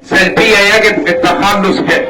سلبية يجب التخلص منها.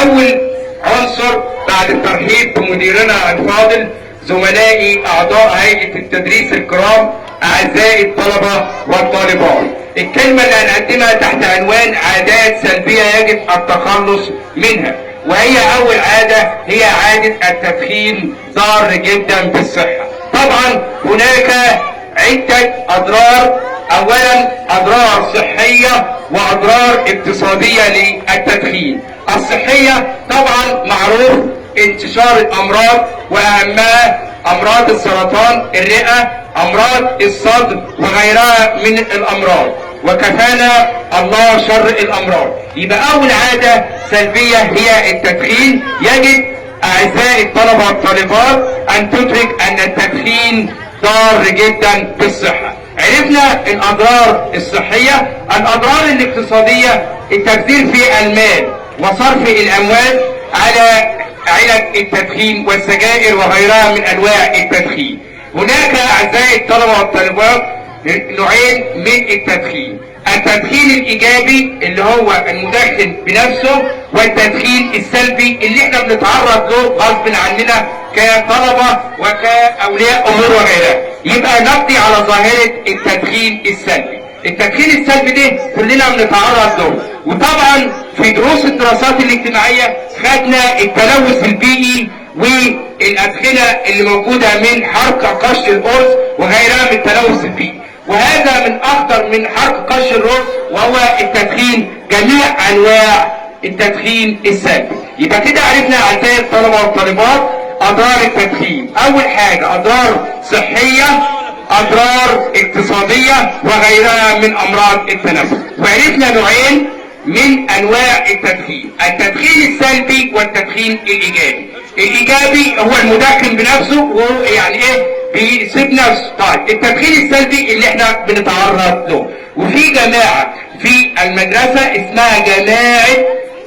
أول عنصر بعد الترحيب بمديرنا الفاضل، زملائي أعضاء هيئة التدريس الكرام، أعزائي الطلبة والطالبات، الكلمة اللي هنقدمها تحت عنوان عادات سلبية يجب التخلص منها. وهي أول عادة هي عادة التدخين، ضار جدا بالصحة. طبعا هناك عدة أضرار، أولا أضرار صحية وأضرار اقتصادية للتدخين. الصحية طبعا معروف انتشار الأمراض وأهمها أمراض السرطان، الرئة، أمراض الصدر وغيرها من الأمراض، وكفانا الله شر الأمراض. يبقى أول عادة سلبية هي التدخين. يجب أعزائي الطلبة والطالبات أن تدرك أن التدخين ضار جدا بالصحة. عرفنا الأضرار الصحية. الأضرار الاقتصادية، التبذير في المال وصرف الأموال على علب التدخين والسجائر وغيرها من أنواع التدخين. هناك أعزائي الطلبة والطالبات نوعين من التدخين: التدخين الإيجابي اللي هو المدخن بنفسه، والتدخين السلبي اللي احنا بنتعرض له غصب عننا كطلبة وكأولياء أمور وغيرها. يبقى نقضي على ظاهرة التدخين السلبي. التدخين السلبي ده كلنا بنتعرض له، وطبعا في دروس الدراسات الاجتماعية خدنا التلوث البيئي والأدخنة اللي موجودة من حرق قش الأرز وغيرها من التلوث البيئي، وهذا من أخطر من حرق قش الأرز وهو التدخين، جميع أنواع التدخين السلبي. يبقى كده عرفنا أعزائي الطلبة والطالبات أضرار التدخين. أول حاجة أضرار صحية، أضرار اقتصادية وغيرها من أمراض التنفس. وعرفنا نوعين من أنواع التدخين: التدخين السلبي والتدخين الإيجابي. الإيجابي هو المدخن بنفسه، وهو يعني إيه؟ بيسيب نفسه. طيب التدخين السلبي اللي إحنا بنتعرض له. وفي جماعة في المدرسة اسمها جماعة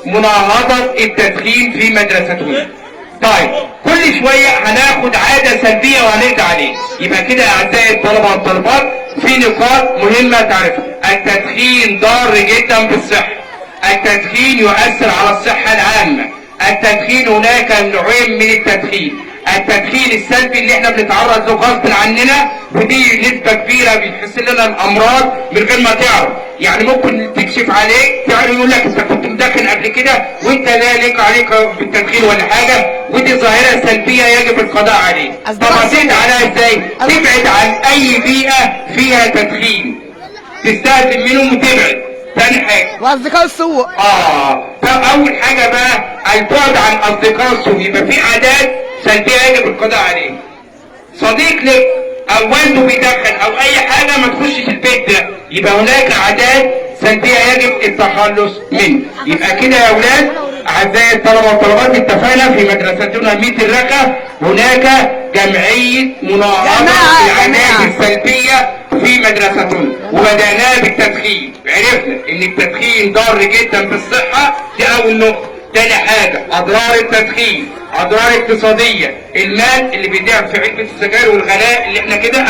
مناهضة التدخين في مدرستنا. طيب كل شوية هناخد عادة سلبية وهنرجع عليه. يبقى كده أعزائي الطلبة والطالبات في نقاط مهمة تعرفها. التدخين ضار جدا بالصحة. التدخين يؤثر على الصحة العامة. التدخين هناك نوعين من التدخين: التدخين السلبي اللي احنا بنتعرض له غصب عننا، ودي نسبة كبيرة بيحس لنا الأمراض من غير ما تعرف. يعني ممكن تكشف عليك تعرف يقول لك انت كنت مدخن قبل كده وانت لا ليك عليك بالتدخين ولا حاجة، ودي ظاهرة سلبية يجب القضاء عليها. طب هتبعد عنها ازاي؟ تبعد عن أي بيئة فيها تدخين، تستهدف منهم وتبعد. ثاني حاجة واصدقاء السوء. طب اول حاجة بقى البعد عن اصدقاء السوء. يبقى في عادات سلبية يجب القضاء عليها. صديق لك او والده بيدخن او اي حاجة ما تخشش البيت ده، يبقى هناك عادات سلبية يجب التخلص منها. يبقى كده يا اولاد اعزائي الطلبة والطالبات اتفقنا في مدرستنا ميت الرقة هناك جمعية مناهضة العادات السلبية في مدرستنا، وبدأناها بالتدخين. عرفنا ان التدخين ضار جدا بالصحة، دي اول نقطة. تاني حاجة اضرار التدخين، اضرار اقتصادية، المال اللي بيضيع في علبة السجاير والغلاء اللي احنا كده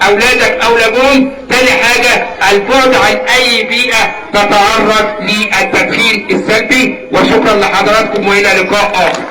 اولادك اولى بهم. تاني حاجة البعد عن اي بيئة تتعرض للتدخين السلبي. وشكرا لحضراتكم والى لقاء اخر.